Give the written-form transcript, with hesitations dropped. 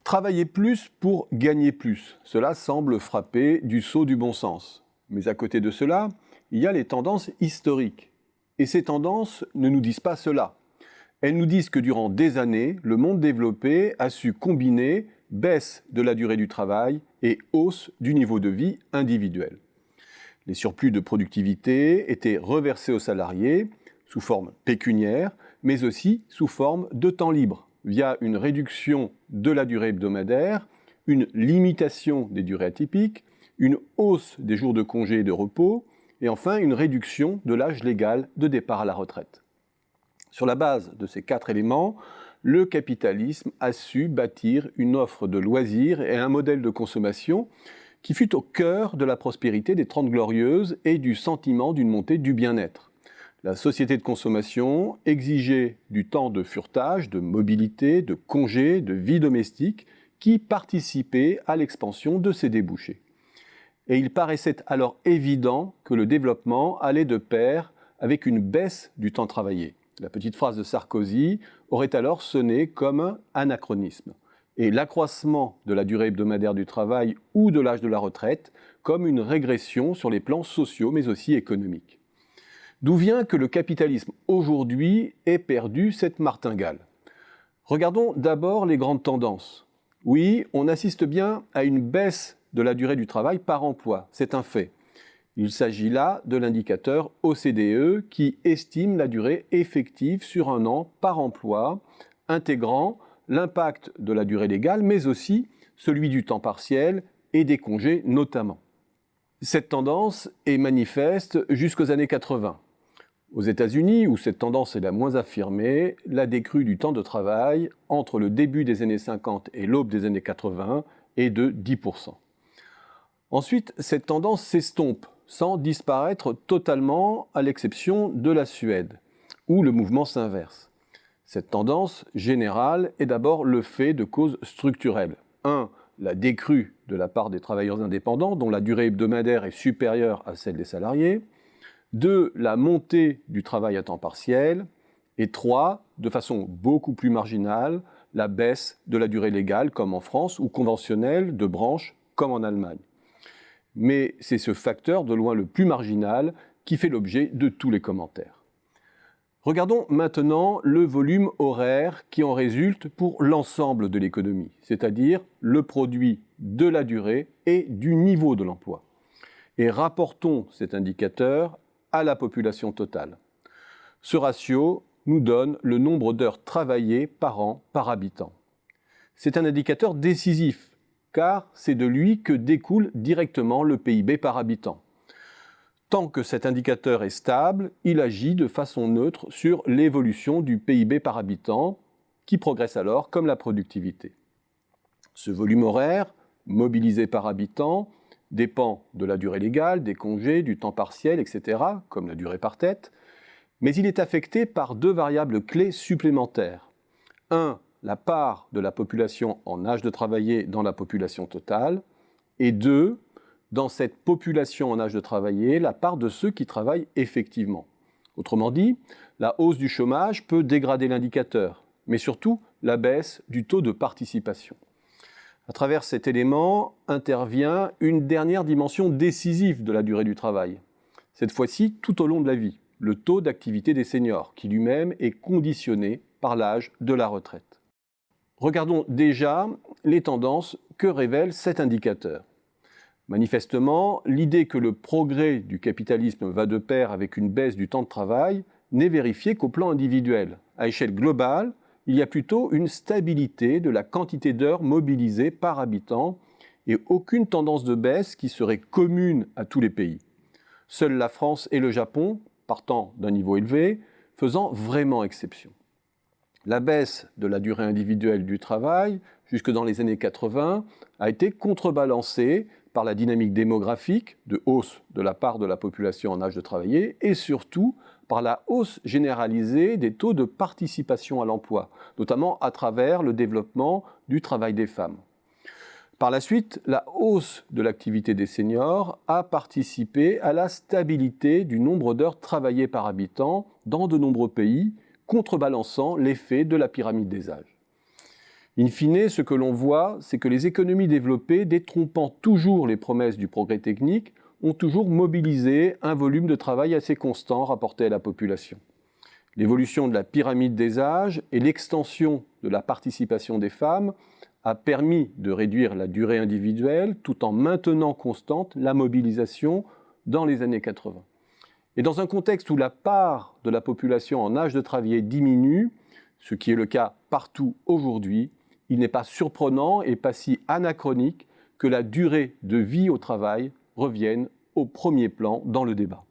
Travailler plus pour gagner plus, cela semble frapper du sceau du bon sens. Mais à côté de cela, il y a les tendances historiques. Et ces tendances ne nous disent pas cela. Elles nous disent que durant des années, le monde développé a su combiner baisse de la durée du travail et hausse du niveau de vie individuel. Les surplus de productivité étaient reversés aux salariés sous forme pécuniaire, mais aussi sous forme de temps libre, via une réduction de la durée hebdomadaire, une limitation des durées atypiques, une hausse des jours de congé et de repos, et enfin une réduction de l'âge légal de départ à la retraite. Sur la base de ces 4 éléments, le capitalisme a su bâtir une offre de loisirs et un modèle de consommation qui fut au cœur de la prospérité des Trente Glorieuses et du sentiment d'une montée du bien-être. La société de consommation exigeait du temps de furetage, de mobilité, de congés, de vie domestique qui participait à l'expansion de ces débouchés. Et il paraissait alors évident que le développement allait de pair avec une baisse du temps travaillé. La petite phrase de Sarkozy aurait alors sonné comme un anachronisme, et l'accroissement de la durée hebdomadaire du travail ou de l'âge de la retraite comme une régression sur les plans sociaux mais aussi économiques. D'où vient que le capitalisme aujourd'hui ait perdu cette martingale? Regardons d'abord les grandes tendances. Oui, on assiste bien à une baisse de la durée du travail par emploi, c'est un fait. Il s'agit là de l'indicateur OCDE qui estime la durée effective sur un an par emploi, intégrant l'impact de la durée légale, mais aussi celui du temps partiel et des congés notamment. Cette tendance est manifeste jusqu'aux années 80. Aux États-Unis, où cette tendance est la moins affirmée, la décrue du temps de travail entre le début des années 50 et l'aube des années 80 est de 10%. Ensuite, cette tendance s'estompe sans disparaître totalement, à l'exception de la Suède, où le mouvement s'inverse. Cette tendance générale est d'abord le fait de causes structurelles. 1. La décrue de la part des travailleurs indépendants, dont la durée hebdomadaire est supérieure à celle des salariés. 2. La montée du travail à temps partiel. Et 3. De façon beaucoup plus marginale, la baisse de la durée légale, comme en France, ou conventionnelle de branche, comme en Allemagne. Mais c'est ce facteur de loin le plus marginal qui fait l'objet de tous les commentaires. Regardons maintenant le volume horaire qui en résulte pour l'ensemble de l'économie, c'est-à-dire le produit de la durée et du niveau de l'emploi. Et rapportons cet indicateur à la population totale. Ce ratio nous donne le nombre d'heures travaillées par an par habitant. C'est un indicateur décisif, car c'est de lui que découle directement le PIB par habitant. Tant que cet indicateur est stable, il agit de façon neutre sur l'évolution du PIB par habitant, qui progresse alors comme la productivité. Ce volume horaire, mobilisé par habitant, dépend de la durée légale, des congés, du temps partiel, etc., comme la durée par tête, mais il est affecté par 2 variables clés supplémentaires. 1. La part de la population en âge de travailler dans la population totale, et 2. Dans cette population en âge de travailler, la part de ceux qui travaillent effectivement. Autrement dit, la hausse du chômage peut dégrader l'indicateur, mais surtout la baisse du taux de participation. À travers cet élément intervient une dernière dimension décisive de la durée du travail. Cette fois-ci, tout au long de la vie, le taux d'activité des seniors, qui lui-même est conditionné par l'âge de la retraite. Regardons déjà les tendances que révèle cet indicateur. Manifestement, l'idée que le progrès du capitalisme va de pair avec une baisse du temps de travail n'est vérifiée qu'au plan individuel. À échelle globale, il y a plutôt une stabilité de la quantité d'heures mobilisées par habitant et aucune tendance de baisse qui serait commune à tous les pays. Seuls la France et le Japon, partant d'un niveau élevé, faisant vraiment exception. La baisse de la durée individuelle du travail, jusque dans les années 80, a été contrebalancée par la dynamique démographique de hausse de la part de la population en âge de travailler et surtout par la hausse généralisée des taux de participation à l'emploi, notamment à travers le développement du travail des femmes. Par la suite, la hausse de l'activité des seniors a participé à la stabilité du nombre d'heures travaillées par habitant dans de nombreux pays, contrebalançant l'effet de la pyramide des âges. In fine, ce que l'on voit, c'est que les économies développées, détrompant toujours les promesses du progrès technique, ont toujours mobilisé un volume de travail assez constant rapporté à la population. L'évolution de la pyramide des âges et l'extension de la participation des femmes a permis de réduire la durée individuelle tout en maintenant constante la mobilisation dans les années 80. Et dans un contexte où la part de la population en âge de travailler diminue, ce qui est le cas partout aujourd'hui, il n'est pas surprenant et pas si anachronique que la durée de vie au travail revienne au premier plan dans le débat.